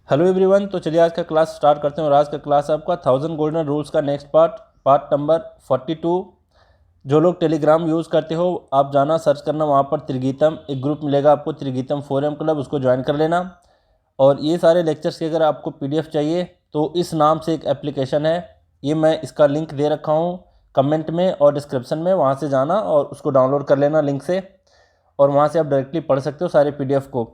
Hello everyone. तो चलिए आज का क्लास स्टार्ट करते हैं और आज का क्लास आपका 1000 गोल्डन रूल्स का नेक्स्ट पार्ट नंबर 42। जो लोग टेलीग्राम यूज़ करते हो आप जाना सर्च करना, वहाँ पर त्रिगीतम एक ग्रुप मिलेगा आपको, त्रिगीतम फोरम क्लब, उसको ज्वाइन कर लेना। और ये सारे लेक्चर्स की अगर आपको PDF चाहिए तो इस नाम से एक एप्लीकेशन है, ये मैं इसका लिंक दे रखा हूँ कमेंट में और डिस्क्रिप्शन में, वहाँ से जाना और उसको डाउनलोड कर लेना लिंक से, और वहाँ से आप डायरेक्टली पढ़ सकते हो सारे PDF को।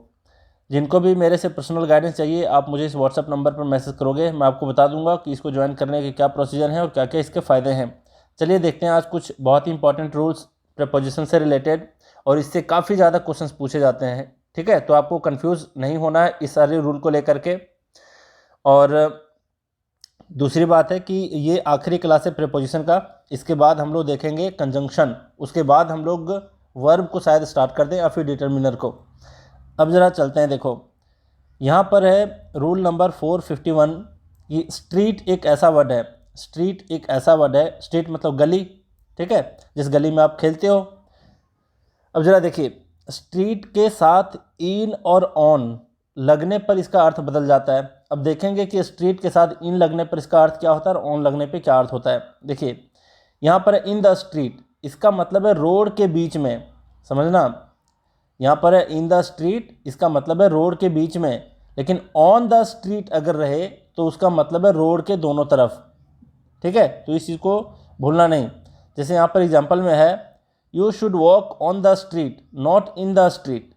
जिनको भी मेरे से पर्सनल गाइडेंस चाहिए आप मुझे इस व्हाट्सअप नंबर पर मैसेज करोगे, मैं आपको बता दूंगा कि इसको ज्वाइन करने के क्या प्रोसीजर हैं और क्या क्या इसके फ़ायदे हैं। चलिए देखते हैं आज कुछ बहुत ही इंपॉर्टेंट रूल्स प्रपोजिशन से रिलेटेड, और इससे काफ़ी ज़्यादा क्वेश्चंस पूछे जाते हैं। ठीक है, तो आपको कंफ्यूज नहीं होना है इस सारे रूल को लेकर के। और दूसरी बात है कि ये आखिरी क्लास है प्रपोजिशन का, इसके बाद हम लोग देखेंगे कंजंक्शन, उसके बाद हम लोग वर्ब को शायद स्टार्ट कर दें या फिर डिटर्मिनर को। अब ज़रा चलते हैं, देखो यहाँ पर है रूल नंबर 451 कि स्ट्रीट एक ऐसा वर्ड है, स्ट्रीट एक ऐसा वर्ड है, स्ट्रीट मतलब गली, ठीक है, जिस गली में आप खेलते हो। अब ज़रा देखिए, स्ट्रीट के साथ इन और ऑन लगने पर इसका अर्थ बदल जाता है। अब देखेंगे कि स्ट्रीट के साथ इन लगने पर इसका अर्थ क्या होता है और ऑन लगने पर क्या अर्थ होता है। देखिए यहाँ पर इन द स्ट्रीट, इसका मतलब है रोड के बीच में, समझना। यहाँ पर है इन द स्ट्रीट, इसका मतलब है रोड के बीच में, लेकिन ऑन द स्ट्रीट अगर रहे तो उसका मतलब है रोड के दोनों तरफ। ठीक है, तो इस चीज़ को भूलना नहीं। जैसे यहाँ पर एग्जांपल में है you should walk on the street not in the street.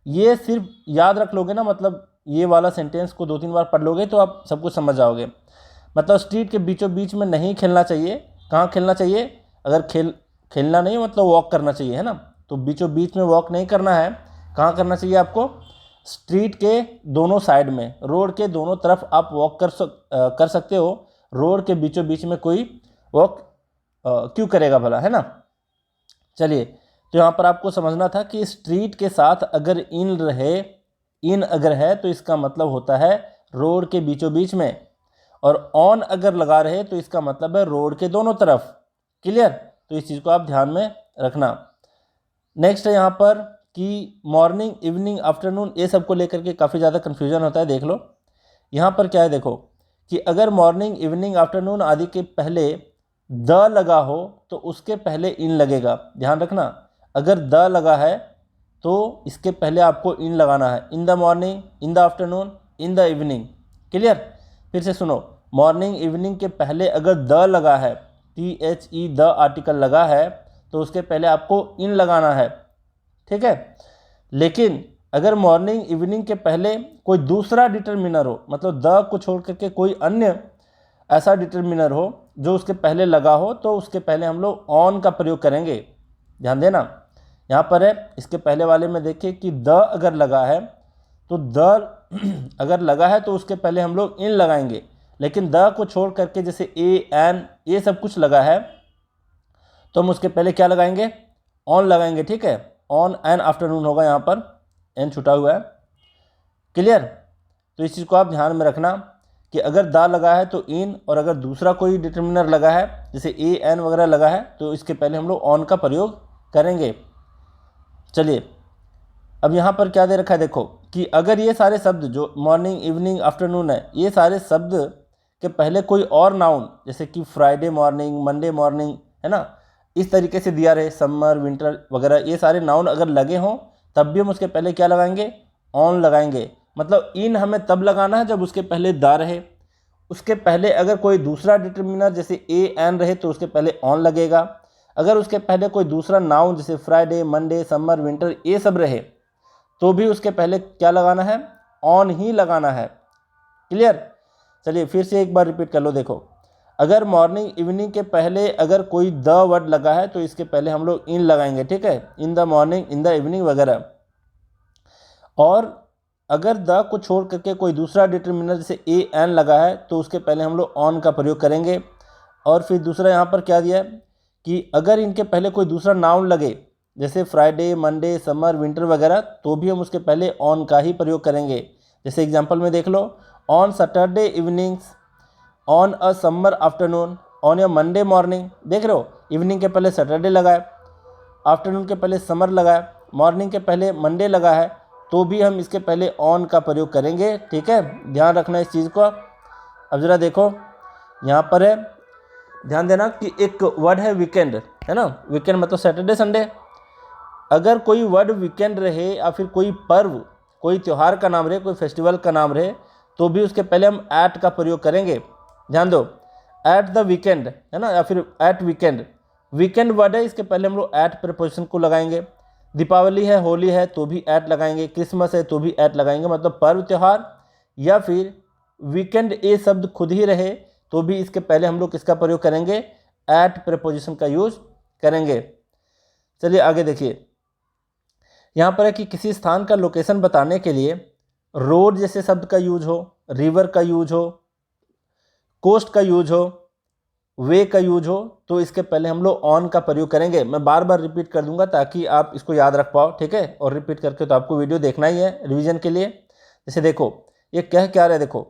ये सिर्फ याद रख लोगे ना, मतलब ये वाला सेंटेंस को 2-3 बार पढ़ लोगे तो आप सब कुछ समझ जाओगे। मतलब स्ट्रीट के बीचों बीच में नहीं खेलना चाहिए। कहाँ खेलना चाहिए? अगर खेलना नहीं मतलब वॉक करना चाहिए, है ना, तो बीचों बीच में वॉक नहीं करना है। कहाँ करना चाहिए आपको? स्ट्रीट के दोनों साइड में, रोड के दोनों तरफ आप वॉक कर सकते हो। रोड के बीचों बीच में कोई वॉक क्यों करेगा भला, है ना। चलिए, तो यहाँ पर आपको समझना था कि स्ट्रीट के साथ अगर इन रहे, इन अगर है तो इसका मतलब होता है रोड के बीचों बीच में, और ऑन अगर लगा रहे तो इसका मतलब है रोड के दोनों तरफ। क्लियर? तो इस चीज़ को आप ध्यान में रखना। नेक्स्ट है यहाँ पर कि मॉर्निंग, इवनिंग, आफ्टरनून, ये सब को लेकर के काफ़ी ज़्यादा कन्फ्यूजन होता है। देख लो यहाँ पर क्या है, देखो कि अगर मॉर्निंग, इवनिंग, आफ्टरनून आदि के पहले द लगा हो तो उसके पहले इन लगेगा। ध्यान रखना, अगर द लगा है तो इसके पहले आपको इन लगाना है। In the morning, in the afternoon, in the evening. Clear? फिर से सुनो, मॉर्निंग, इवनिंग के पहले अगर द लगा है, THE द आर्टिकल लगा है, तो उसके पहले आपको इन लगाना है। ठीक है, लेकिन अगर मॉर्निंग, इवनिंग के पहले कोई दूसरा डिटर्मिनर हो, मतलब द को छोड़ करके कोई अन्य ऐसा डिटर्मिनर हो जो उसके पहले लगा हो, तो उसके पहले हम लोग ऑन का प्रयोग करेंगे। ध्यान देना, यहाँ पर है इसके पहले वाले में देखिए कि द अगर लगा है तो द अगर लगा है तो उसके पहले हम लोग इन लगाएंगे, लेकिन द को छोड़ करके जैसे ए, एन, ये सब कुछ लगा है तो हम उसके पहले क्या लगाएंगे? ऑन लगाएंगे। ठीक है, ऑन एंड आफ्टरनून होगा, यहाँ पर एन छुटा हुआ है। क्लियर? तो इस चीज़ को आप ध्यान में रखना कि अगर दा लगा है तो इन, और अगर दूसरा कोई डिटर्मिनर लगा है जैसे ए, एन वगैरह लगा है तो इसके पहले हम लोग ऑन का प्रयोग करेंगे। चलिए, अब यहाँ पर क्या दे रखा है, देखो कि अगर ये सारे शब्द जो मॉर्निंग, इवनिंग, आफ्टरनून है, ये सारे शब्द के पहले कोई और नाउन जैसे कि फ्राइडे मॉर्निंग, मंडे मॉर्निंग, है ना, इस तरीके से दिया रहे, समर, विंटर वगैरह, ये सारे नाउन अगर लगे हों तब भी हम उसके पहले क्या लगाएंगे? ऑन लगाएंगे। मतलब इन हमें तब लगाना है जब उसके पहले दा रहे। उसके पहले अगर कोई दूसरा डिटर्मिनर जैसे ए, एन रहे तो उसके पहले ऑन लगेगा। अगर उसके पहले कोई दूसरा नाउन जैसे फ्राइडे, मंडे, समर, विंटर, ये सब रहे तो भी उसके पहले क्या लगाना है? ऑन ही लगाना है। क्लियर? चलिए फिर से एक बार रिपीट कर लो। देखो, अगर मॉर्निंग, इवनिंग के पहले अगर कोई द वर्ड लगा है तो इसके पहले हम लोग इन लगाएंगे। ठीक है, in the morning, in the evening वगैरह। और अगर द को छोड़ करके कोई दूसरा डिटर्मिनर जैसे ए, एन लगा है तो उसके पहले हम लोग ऑन का प्रयोग करेंगे। और फिर दूसरा यहाँ पर क्या दिया है कि अगर इनके पहले कोई दूसरा नाउन लगे जैसे फ्राइडे, मंडे, समर, विंटर वगैरह, तो भी हम उसके पहले ऑन का ही प्रयोग करेंगे। जैसे एग्जांपल में देख लो, on Saturday evenings, on a summer afternoon, on a Monday morning. देख रहे हो, इवनिंग के पहले सैटरडे लगा है, आफ्टरनून के पहले समर लगा है, मॉर्निंग के पहले मंडे लगा है, तो भी हम इसके पहले ऑन का प्रयोग करेंगे। ठीक है, ध्यान रखना इस चीज़ को। अब ज़रा देखो यहाँ पर है, ध्यान देना कि एक वर्ड है वीकेंड, है ना। वीकेंड मतलब सैटरडे संडे। अगर कोई वर्ड वीकेंड रहे या फिर कोई पर्व, कोई त्यौहार का नाम रहे, कोई फेस्टिवल का नाम रहे, तो भी उसके पहले हम एट का प्रयोग करेंगे। ध्यान दो, एट द वीकेंड, है ना, या फिर एट वीकेंड। वीकेंड वर्ड है, इसके पहले हम लोग एट प्रीपोजिशन को लगाएंगे। दीपावली है, होली है, तो भी एट लगाएंगे। क्रिसमस है तो भी एट लगाएंगे। मतलब पर्व त्यौहार या फिर वीकेंड ए शब्द खुद ही रहे तो भी इसके पहले हम लोग किसका प्रयोग करेंगे, एट प्रीपोजिशन का यूज करेंगे। चलिए आगे देखिए, यहाँ पर है कि किसी स्थान का लोकेशन बताने के लिए रोड जैसे शब्द का यूज हो, रिवर का यूज हो, कोस्ट का यूज हो, वे का यूज हो, तो इसके पहले हम लोग ऑन का प्रयोग करेंगे। मैं बार बार रिपीट कर दूंगा ताकि आप इसको याद रख पाओ। ठीक है, और रिपीट करके तो आपको वीडियो देखना ही है रिवीजन के लिए। जैसे देखो ये कह क्या रहा है, देखो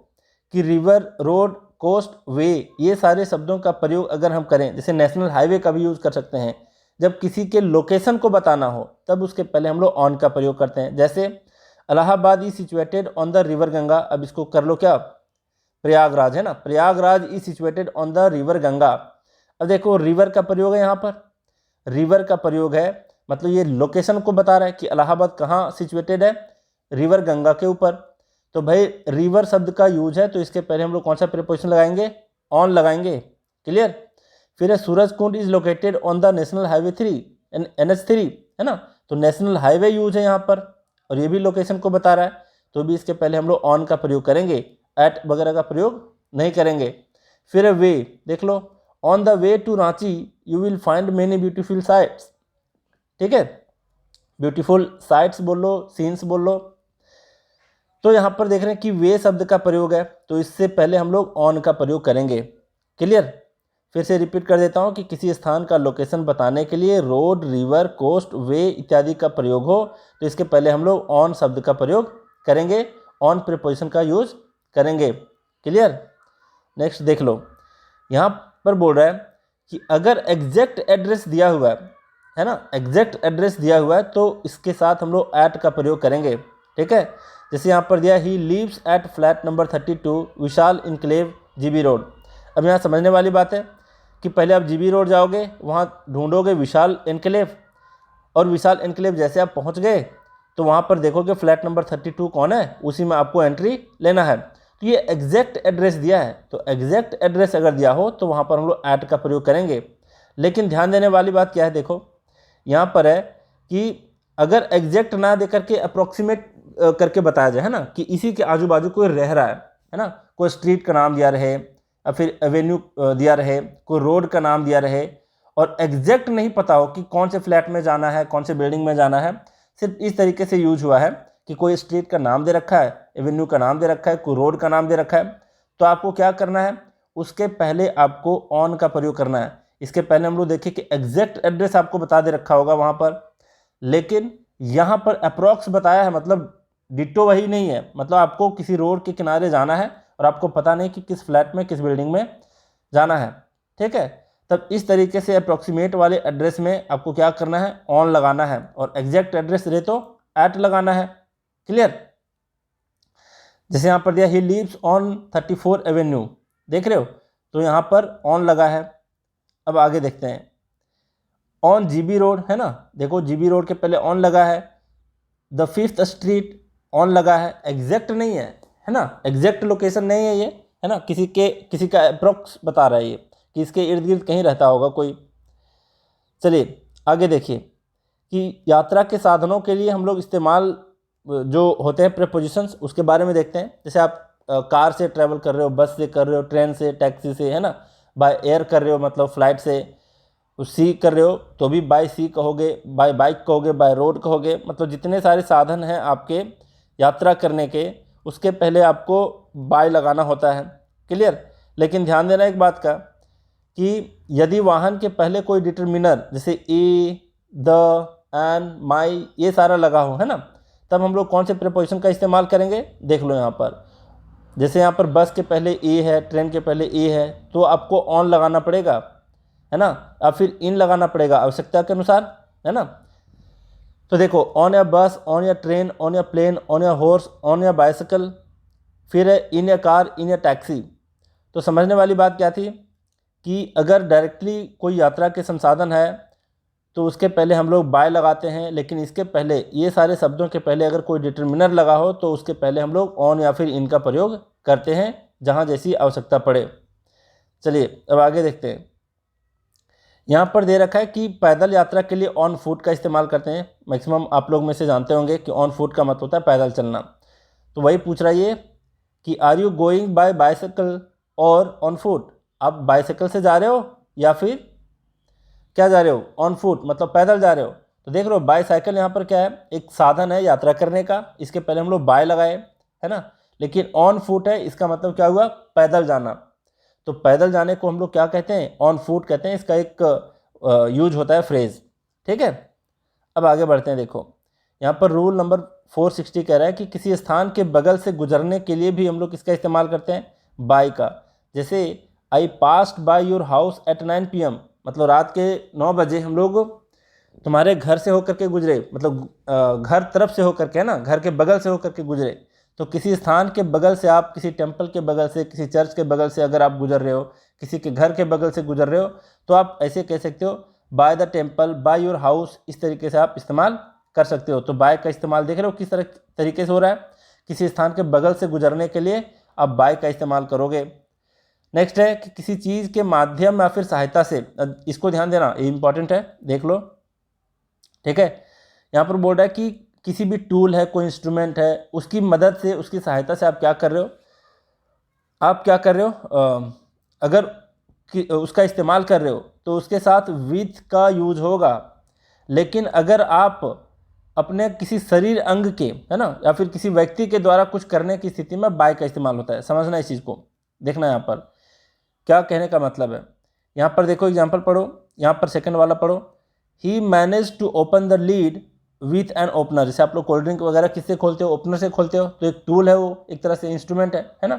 कि रिवर, रोड, कोस्ट, वे, ये सारे शब्दों का प्रयोग अगर हम करें, जैसे नेशनल हाईवे का भी यूज़ कर सकते हैं। जब किसी के लोकेशन को बताना हो तब उसके पहले हम लोग ऑन का प्रयोग करते हैं। जैसे Allahabad is situated on the river Ganga, अब इसको कर लो क्या, प्रयागराज, है ना, Prayagraj is situated on the river Ganga. अब देखो रिवर का प्रयोग है, यहाँ पर रिवर का प्रयोग है, मतलब ये लोकेशन को बता रहा है कि इलाहाबाद कहाँ सिचुएटेड है, रिवर गंगा के ऊपर। तो भाई रिवर शब्द का यूज है तो इसके पहले हम लोग कौन सा प्रीपोजिशन लगाएंगे, ऑन लगाएंगे। क्लियर। फिर है Suraj Kund is located on the national highway 3, NH3, है ना, तो नेशनल हाईवे यूज है यहाँ पर और ये भी लोकेशन को बता रहा है, तो भी इसके पहले हम लोग ऑन का प्रयोग करेंगे, एट वगैरह का प्रयोग नहीं करेंगे। फिर है वे, देख लो, on the way to Ranchi you will find many beautiful sites. ठीक है, ब्यूटीफुल साइट्स बोल लो, सीन्स बोल लो। तो यहाँ पर देख रहे हैं कि वे शब्द का प्रयोग है तो इससे पहले हम लोग ऑन का प्रयोग करेंगे। क्लियर। फिर से रिपीट कर देता हूँ कि किसी स्थान का लोकेशन बताने के लिए रोड, रिवर, कोस्ट, वे इत्यादि का प्रयोग हो तो इसके पहले हम लोग ऑन शब्द का प्रयोग करेंगे, ऑन प्रीपोजिशन का यूज करेंगे। क्लियर। नेक्स्ट देख लो, यहाँ पर बोल रहा है कि अगर एग्जैक्ट एड्रेस दिया हुआ है ना, एग्जैक्ट एड्रेस दिया हुआ है तो इसके साथ हम लोग एट का प्रयोग करेंगे। ठीक है, जैसे यहाँ पर दिया he leaves at flat number 32 Vishal enclave GB road. अब यहाँ समझने वाली बात है कि पहले आप जीबी रोड जाओगे, वहाँ ढूंढोगे विशाल इनक्लेव, और विशाल इनक्लेव जैसे आप पहुँच गए तो वहाँ पर देखोगे फ्लैट नंबर 32 कौन है, उसी में आपको एंट्री लेना है। तो ये एग्जैक्ट एड्रेस दिया है, तो एग्जैक्ट एड्रेस अगर दिया हो तो वहाँ पर हम लोग ऐट का प्रयोग करेंगे। लेकिन ध्यान देने वाली बात क्या है, देखो यहाँ पर है कि अगर एग्जैक्ट ना दे करके अप्रोक्सीमेट करके बताया जाए, है ना, कि इसी के आजू बाजू कोई रह रहा है ना, कोई स्ट्रीट का नाम दिया रहे या फिर एवेन्यू दिया रहे, कोई रोड का नाम दिया रहे और एग्जैक्ट नहीं पता हो कि कौन से फ्लैट में जाना है, कौन से बिल्डिंग में जाना है, सिर्फ इस तरीके से यूज हुआ है कि कोई स्ट्रीट का नाम दे रखा है, एवेन्यू का नाम दे रखा है, कोई रोड का नाम दे रखा है, तो आपको क्या करना है, उसके पहले आपको ऑन का प्रयोग करना है। इसके पहले हम लोग देखें कि एग्जैक्ट एड्रेस आपको बता दे रखा होगा वहाँ पर, लेकिन यहाँ पर अप्रॉक्स बताया है, मतलब डिट्टो वही नहीं है, मतलब आपको किसी रोड के किनारे जाना है और आपको पता नहीं कि किस फ्लैट में, किस बिल्डिंग में जाना है। ठीक है, तब इस तरीके से अप्रॉक्सीमेट वाले एड्रेस में आपको क्या करना है, ऑन लगाना है, और एग्जैक्ट एड्रेस रहे तो एट लगाना है। क्लियर। जैसे यहाँ पर दिया ही लीव्स ऑन 34 एवेन्यू, देख रहे हो, तो यहाँ पर ऑन लगा है। अब आगे देखते हैं, ऑन जीबी रोड, है ना, देखो जीबी रोड के पहले ऑन लगा है। द 5th स्ट्रीट ऑन लगा है, एग्जैक्ट नहीं है ना, एग्जैक्ट लोकेशन नहीं है ये, है ना, किसी का अप्रोक्स बता रहा है ये कि इसके इर्द गिर्द कहीं रहता होगा कोई। चलिए आगे देखिए कि यात्रा के साधनों के लिए हम लोग इस्तेमाल जो होते हैं प्रीपोजिशंस, उसके बारे में देखते हैं। जैसे आप कार से ट्रैवल कर रहे हो, बस से कर रहे हो, ट्रेन से, टैक्सी से, है ना, बाय एयर कर रहे हो मतलब फ्लाइट से, सी कर रहे हो तो भी बाय सी कहोगे, बाय बाइक कहोगे, बाय रोड कहोगे, मतलब जितने सारे साधन हैं आपके यात्रा करने के, उसके पहले आपको बाय लगाना होता है। क्लियर। लेकिन ध्यान देना एक बात का कि यदि वाहन के पहले कोई डिटर्मिनर जैसे ए, द, एन, माई ये सारा लगा हो, है ना, तब हम लोग कौन से प्रीपोजिशन का इस्तेमाल करेंगे, देख लो यहाँ पर। जैसे यहाँ पर बस के पहले ए है, ट्रेन के पहले ए है, तो आपको ऑन लगाना पड़ेगा, है ना, या फिर इन लगाना पड़ेगा आवश्यकता के अनुसार, है ना। तो देखो, ऑन या बस, ऑन या ट्रेन, ऑन या प्लेन, ऑन या हॉर्स, ऑन या बाइसिकल, फिर है इन या कार, इन या टैक्सी। तो समझने वाली बात क्या थी कि अगर डायरेक्टली कोई यात्रा के संसाधन है तो उसके पहले हम लोग बाय लगाते हैं, लेकिन इसके पहले ये सारे शब्दों के पहले अगर कोई डिटर्मिनर लगा हो तो उसके पहले हम लोग ऑन या फिर इन का प्रयोग करते हैं जहाँ जैसी आवश्यकता पड़े। चलिए अब आगे देखते हैं। यहाँ पर दे रखा है कि पैदल यात्रा के लिए ऑन फुट का इस्तेमाल करते हैं। मैक्सिमम आप लोग में से जानते होंगे कि ऑन फुट का मतलब होता है पैदल चलना। तो वही पूछ रहा है ये कि are you going by bicycle और ऑन फुट, आप बाइसाइकिल से जा रहे हो या फिर क्या जा रहे हो, ऑन फुट मतलब पैदल जा रहे हो। तो देख रहे हो बाईसाइकिल यहाँ पर क्या है, एक साधन है यात्रा करने का, इसके पहले हम लोग बाय लगाए है ना, लेकिन ऑन फुट है, इसका मतलब क्या हुआ, पैदल जाना। तो पैदल जाने को हम लोग क्या कहते हैं, ऑन फुट कहते हैं। इसका एक यूज होता है फ्रेज, ठीक है। अब आगे बढ़ते हैं। देखो यहाँ पर रूल नंबर 460 कह रहा है कि किसी स्थान के बगल से गुजरने के लिए भी हम लोग किसका इस्तेमाल करते हैं, बाय का। जैसे I passed by your house at 9 PM, मतलब रात के 9 बजे हम लोग तुम्हारे घर से होकर के गुजरे, मतलब घर तरफ से होकर के, है ना, घर के बगल से होकर के गुजरे। तो किसी स्थान के बगल से, आप किसी टेम्पल के बगल से, किसी चर्च के बगल से अगर आप गुजर रहे हो, किसी के घर के बगल से गुजर रहे हो, तो आप ऐसे कह सकते हो by the temple, bye your house, इस तरीके से आप इस्तेमाल कर सकते हो। तो बाय का इस्तेमाल देख रहे हो किस तरीके से हो रहा है, किसी स्थान के बगल से गुजरने के लिए आप बाय का इस्तेमाल करोगे। नेक्स्ट है कि किसी चीज़ के माध्यम या फिर सहायता से, इसको ध्यान देना, ये इंपॉर्टेंट है, देख लो, ठीक है। यहाँ पर बोल रहा है कि किसी भी टूल है, कोई इंस्ट्रूमेंट है, उसकी मदद से, उसकी सहायता से आप क्या कर रहे हो, अगर उसका इस्तेमाल कर रहे हो तो उसके साथ विथ का यूज होगा। लेकिन अगर आप अपने किसी शरीर अंग के, है ना, या फिर किसी व्यक्ति के द्वारा कुछ करने की स्थिति में बाय का इस्तेमाल होता है। समझना इस चीज़ को, देखना यहाँ पर क्या कहने का मतलब है। यहाँ पर देखो एग्जाम्पल पढ़ो, यहाँ पर सेकंड वाला पढ़ो, he manage to open the lead with an opener. जैसे आप लोग कोल्ड ड्रिंक वगैरह किससे खोलते हो, ओपनर से खोलते हो, तो एक टूल है वो, एक तरह से इंस्ट्रूमेंट है ना।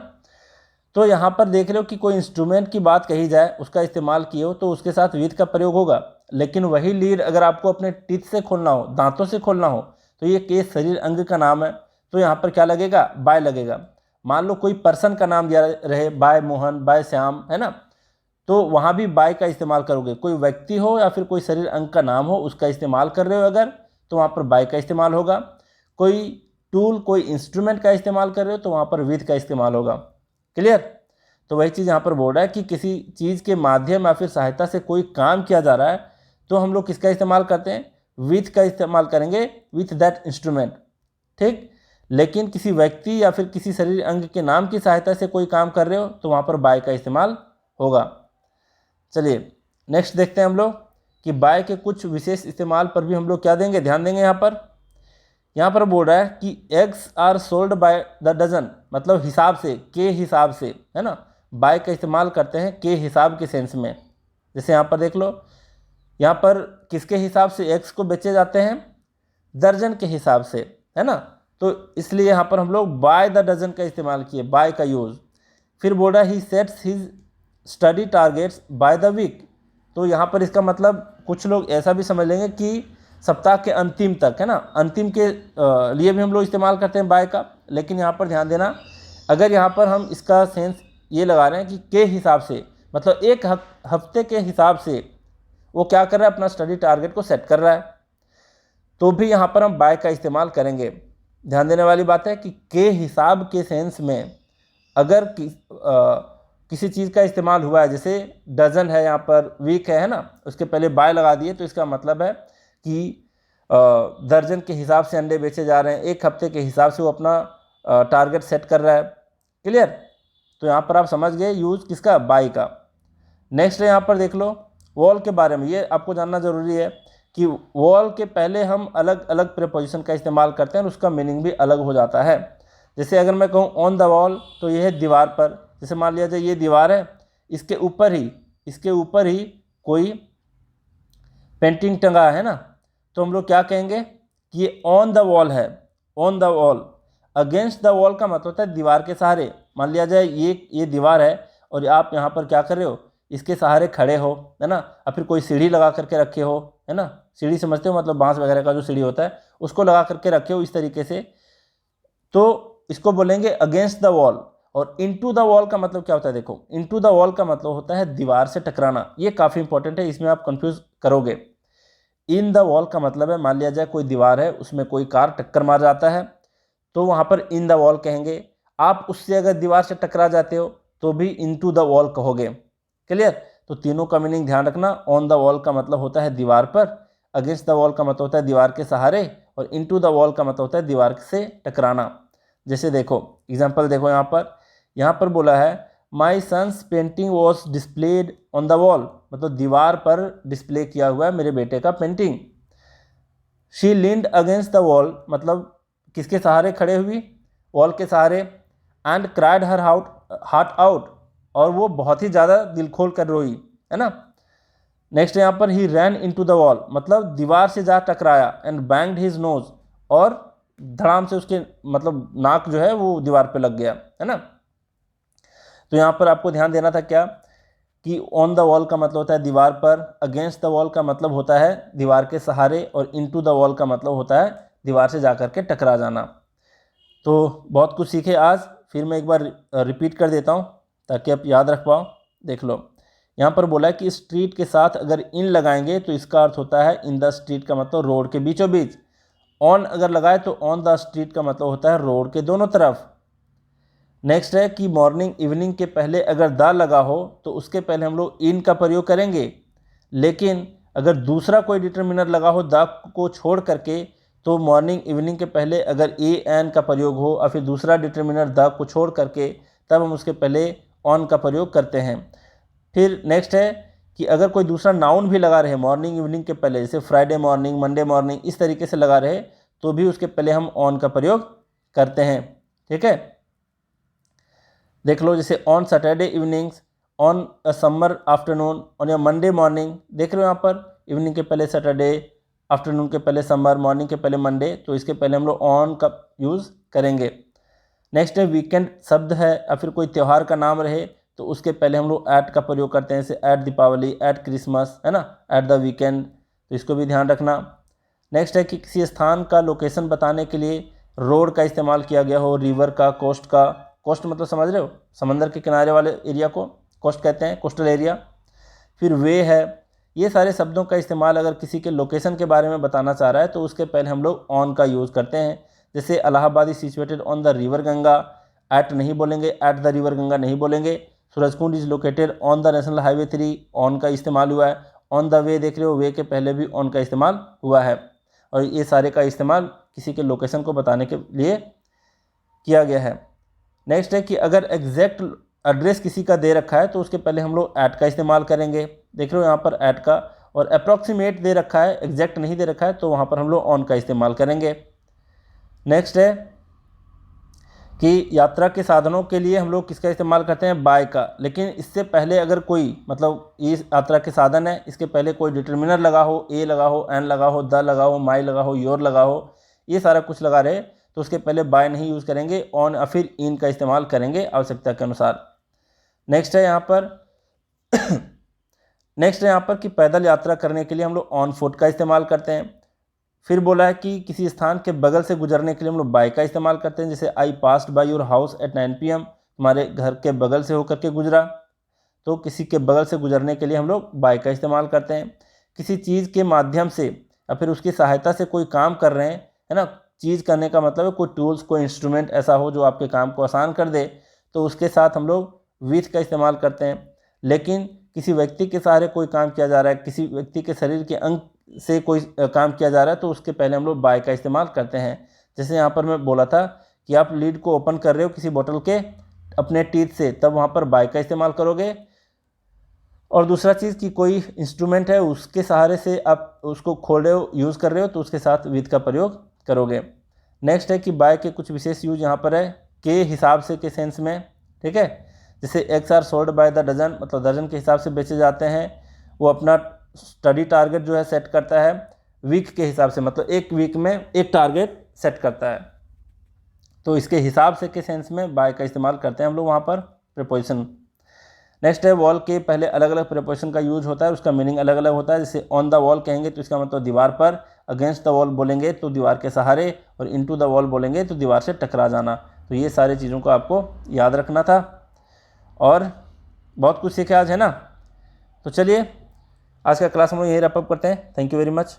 तो यहाँ पर देख रहे हो कि कोई इंस्ट्रूमेंट की बात कही जाए, उसका इस्तेमाल किए हो तो उसके साथ विथ का प्रयोग होगा। लेकिन वही लीड अगर आपको अपने टीथ से खोलना हो, दांतों से खोलना हो, तो ये केस शरीर अंग का नाम है, तो यहाँ पर क्या लगेगा, बाय लगेगा। मान लो कोई पर्सन का नाम दिया रहे, बाय मोहन, बाय श्याम, है ना, तो वहाँ भी बाय का इस्तेमाल करोगे। कोई व्यक्ति हो या फिर कोई शरीर अंग का नाम हो, उसका इस्तेमाल कर रहे हो अगर, तो वहाँ पर बाय का इस्तेमाल होगा। कोई टूल, कोई इंस्ट्रूमेंट का इस्तेमाल कर रहे हो तो वहाँ पर विथ का इस्तेमाल होगा। क्लियर। तो वही चीज़ यहाँ पर बोल रहा है कि किसी चीज़ के माध्यम या फिर सहायता से कोई काम किया जा रहा है तो हम लोग किसका इस्तेमाल करते हैं, विथ का इस्तेमाल करेंगे, विथ दैट इंस्ट्रूमेंट, ठीक। लेकिन किसी व्यक्ति या फिर किसी शरीर अंग के नाम की सहायता से कोई काम कर रहे हो तो वहाँ पर बाय का इस्तेमाल होगा। चलिए नेक्स्ट देखते हैं हम लोग कि बाय के कुछ विशेष इस्तेमाल पर भी हम लोग क्या देंगे, ध्यान देंगे। यहाँ पर बोल रहा है कि eggs are sold by the dozen, मतलब हिसाब से, के हिसाब से, है ना। बाय का इस्तेमाल करते हैं के हिसाब के सेंस में। जैसे यहाँ पर देख लो, यहाँ पर किसके हिसाब से एग्स को बेचे जाते हैं, दर्जन के हिसाब से, है ना। तो इसलिए यहाँ पर हम लोग बाय द डजन का इस्तेमाल किए, बाय का यूज़। फिर बोल रहा है he sets his study targets by the week. तो यहाँ पर इसका मतलब कुछ लोग ऐसा भी समझ लेंगे कि सप्ताह के अंतिम तक, है ना, अंतिम के लिए भी हम लोग इस्तेमाल करते हैं बाय का। लेकिन यहाँ पर ध्यान देना, अगर यहाँ पर हम इसका सेंस ये लगा रहे हैं कि के हिसाब से, मतलब एक हफ्ते के हिसाब से वो क्या कर रहा है, अपना स्टडी टारगेट को सेट कर रहा है, तो भी यहाँ पर हम बाय का इस्तेमाल करेंगे। ध्यान देने वाली बात है कि के हिसाब के सेंस में अगर किसी चीज़ का इस्तेमाल हुआ है, जैसे डजन है, यहाँ पर वीक है ना, उसके पहले बाय लगा दिए, तो इसका मतलब है कि दर्जन के हिसाब से अंडे बेचे जा रहे हैं, एक हफ्ते के हिसाब से वो अपना टारगेट सेट कर रहा है। क्लियर। तो यहाँ पर आप समझ गए यूज़ किसका, बाय का। नेक्स्ट है, यहाँ पर देख लो वॉल के बारे में, ये आपको जानना जरूरी है कि वॉल के पहले हम अलग अलग प्रीपोजिशन का इस्तेमाल करते हैं और उसका मीनिंग भी अलग हो जाता है। जैसे अगर मैं कहूँ ऑन द वॉल, तो ये है दीवार पर। जैसे मान लिया जाए ये दीवार है, इसके ऊपर ही कोई पेंटिंग टंगा है ना, तो हम लोग क्या कहेंगे कि ये ऑन द वॉल है, on the wall. Against the wall का मतलब होता है दीवार के सहारे। मान लिया जाए ये दीवार है और आप यहाँ पर क्या कर रहे हो, इसके सहारे खड़े हो, है ना, और फिर कोई सीढ़ी लगा करके रखे हो, है ना, सीढ़ी समझते हो, मतलब बांस वगैरह का जो सीढ़ी होता है उसको लगा करके रखे हो इस तरीके से, तो इसको बोलेंगे अगेंस्ट द वॉल। और इनटू द वॉल का मतलब क्या होता है, देखो इनटू द वॉल का मतलब होता है दीवार से टकराना। ये काफ़ी इंपॉर्टेंट है, इसमें आप कंफ्यूज करोगे। इन द वॉल का मतलब है, मान लिया जाए कोई दीवार है, उसमें कोई कार टक्कर मार जाता है तो वहाँ पर इन द वॉल कहेंगे। आप उससे अगर दीवार से टकरा जाते हो तो भी इनटू द वॉल कहोगे। क्लियर? तो तीनों का मीनिंग ध्यान रखना। ऑन द वॉल का मतलब होता है दीवार पर, अगेंस्ट द वॉल का मतलब होता है दीवार के सहारे, और इनटू द वॉल का मतलब होता है दीवार से टकराना। जैसे देखो एग्जाम्पल देखो, यहाँ पर बोला है my son's painting was displayed on the wall, मतलब दीवार पर डिस्प्ले किया हुआ है मेरे बेटे का painting. She leaned against the wall, मतलब किसके सहारे खड़े हुई, वॉल के सहारे। And cried her heart out, और वो बहुत ही ज़्यादा दिल खोल कर रोई, है ना। नेक्स्ट यहाँ पर ही रैन इनटू द वॉल, मतलब दीवार से जा टकराया। एंड बैंग्ड हिज नोज, और धड़ाम से उसके मतलब नाक जो है वो दीवार पे लग गया, है ना। तो यहाँ पर आपको ध्यान देना था क्या, कि ऑन द वॉल का मतलब होता है दीवार पर, अगेंस्ट द वॉल का मतलब होता है दीवार के सहारे, और इनटू द वॉल का मतलब होता है दीवार से जाकर के टकरा जाना। तो बहुत कुछ सीखे आज, फिर मैं एक बार रिपीट कर देता हूँ ताकि आप याद रख पाओ। देख लो, यहाँ पर बोला है कि स्ट्रीट के साथ अगर इन लगाएंगे तो इसका अर्थ होता है इन द स्ट्रीट का मतलब रोड के बीचों बीच। ऑन अगर लगाए तो ऑन द स्ट्रीट का मतलब होता है रोड के दोनों तरफ। नेक्स्ट है कि मॉर्निंग इवनिंग के पहले अगर द लगा हो तो उसके पहले हम लोग इन का प्रयोग करेंगे, लेकिन अगर दूसरा कोई डिटरमिनर लगा हो द को छोड़ करके तो मॉर्निंग इवनिंग के पहले अगर ए एन का प्रयोग हो और फिर दूसरा डिटरमिनर द को छोड़ करके, तब हम उसके पहले ऑन का प्रयोग करते हैं। फिर नेक्स्ट है कि अगर कोई दूसरा नाउन भी लगा रहे मॉर्निंग इवनिंग के पहले, जैसे फ्राइडे मॉर्निंग, मंडे मॉर्निंग, इस तरीके से लगा रहे तो भी उसके पहले हम ऑन का प्रयोग करते हैं। ठीक है, देख लो जैसे on Saturday evenings, on a summer afternoon, on या मंडे मॉर्निंग। देख रहे हो यहाँ पर इवनिंग के पहले सैटरडे, आफ्टरनून के पहले समर, मॉर्निंग के पहले मंडे, तो इसके पहले हम लोग ऑन का यूज़ करेंगे। नेक्स्ट है वीकेंड शब्द है या फिर कोई त्यौहार का नाम रहे तो उसके पहले हम लोग ऐट का प्रयोग करते हैं, जैसे ऐट दीपावली, ऐट क्रिसमस, है ना, ऐट द वीकेंड, तो इसको भी ध्यान रखना। नेक्स्ट है कि किसी स्थान का लोकेशन बताने के लिए रोड का इस्तेमाल किया गया हो, रिवर का, कोस्ट का। कोस्ट मतलब समझ रहे हो, समंदर के किनारे वाले एरिया को कोस्ट कहते हैं, कोस्टल एरिया। फिर वे है, ये सारे शब्दों का इस्तेमाल अगर किसी के लोकेशन के बारे में बताना चाह रहा है तो उसके पहले हम लोग ऑन का यूज़ करते हैं। जैसे Allahabad is situated on the river Ganga, at नहीं बोलेंगे, एट द रिवर गंगा नहीं बोलेंगे। Surajkund is located on the national highway 3, on का इस्तेमाल हुआ है। ऑन द वे देख रहे हो, वे के पहले भी ऑन का इस्तेमाल हुआ है, और ये सारे का इस्तेमाल किसी के लोकेशन को बताने के लिए किया गया है। नेक्स्ट है कि अगर एग्जैक्ट एड्रेस किसी का दे रखा है तो उसके पहले हम लोग ऐट का इस्तेमाल करेंगे। देख रहे हो यहाँ पर ऐट का, और अप्रॉक्सीमेट दे रखा है, एग्जैक्ट नहीं दे रखा है तो वहाँ पर हम लोग ऑन का इस्तेमाल करेंगे। नेक्स्ट है कि यात्रा के साधनों के लिए हम लोग किसका इस्तेमाल करते हैं, बाय का। लेकिन इससे पहले अगर कोई मतलब ये यात्रा के साधन है, इसके पहले कोई डिटरमिनर लगा हो, ए लगा हो, एन लगा हो, द लगा हो, माई लगा हो, योर लगा हो, ये सारा कुछ लगा रहे तो उसके पहले बाय नहीं यूज़ करेंगे, ऑन या फिर इन का इस्तेमाल करेंगे आवश्यकता के अनुसार। नेक्स्ट है यहाँ पर नेक्स्ट है यहाँ पर कि पैदल यात्रा करने के लिए हम लोग ऑन फुट का इस्तेमाल करते हैं। फिर बोला है कि किसी स्थान के बगल से गुजरने के लिए हम लोग बाय का इस्तेमाल करते हैं, जैसे I passed by your house at 9 PM, तुम्हारे घर के बगल से होकर के गुजरा, तो किसी के बगल से गुजरने के लिए हम लोग बाय का इस्तेमाल करते हैं। किसी चीज़ के माध्यम से या फिर उसकी सहायता से कोई काम कर रहे हैं, है ना, चीज़ करने का मतलब है कोई टूल्स, कोई इंस्ट्रूमेंट ऐसा हो जो आपके काम को आसान कर दे, तो उसके साथ हम लोग विथ का इस्तेमाल करते हैं। लेकिन किसी व्यक्ति के सहारे कोई काम किया जा रहा है, किसी व्यक्ति के शरीर के अंग से कोई काम किया जा रहा है, तो उसके पहले हम लोग बाय का इस्तेमाल करते हैं। जैसे यहाँ पर मैं बोला था कि आप लीड को ओपन कर रहे हो किसी बोतल के अपने टीथ से, तब वहाँ पर बाय का इस्तेमाल करोगे। और दूसरा चीज़ कि कोई इंस्ट्रूमेंट है उसके सहारे से आप उसको खोल रहे हो, यूज़ कर रहे हो, तो उसके साथ विथ का प्रयोग करोगे। नेक्स्ट है कि बाय के कुछ विशेष यूज यहाँ पर है, के हिसाब से के सेंस में। ठीक है, जैसे eggs are sold by the dozen, मतलब दर्जन के हिसाब से बेचे जाते हैं। वो अपना स्टडी टारगेट जो है सेट करता है वीक के हिसाब से, मतलब एक वीक में एक टारगेट सेट करता है, तो इसके हिसाब से के सेंस में बाय का इस्तेमाल करते हैं हम लोग वहाँ पर प्रीपोजिशन। नेक्स्ट है वॉल के पहले अलग अलग प्रीपोजिशन का यूज होता है, उसका मीनिंग अलग अलग होता है। जैसे ऑन द वॉल कहेंगे तो इसका मतलब दीवार पर, अगेंस्ट द वॉल बोलेंगे तो दीवार के सहारे, और इनटू द वॉल बोलेंगे तो दीवार से टकरा जाना। तो ये सारी चीज़ों को आपको याद रखना था और बहुत कुछ सीखे आज, है ना। तो चलिए आज का क्लास हम लोग यहीं रैप अप करते हैं। Thank you very much.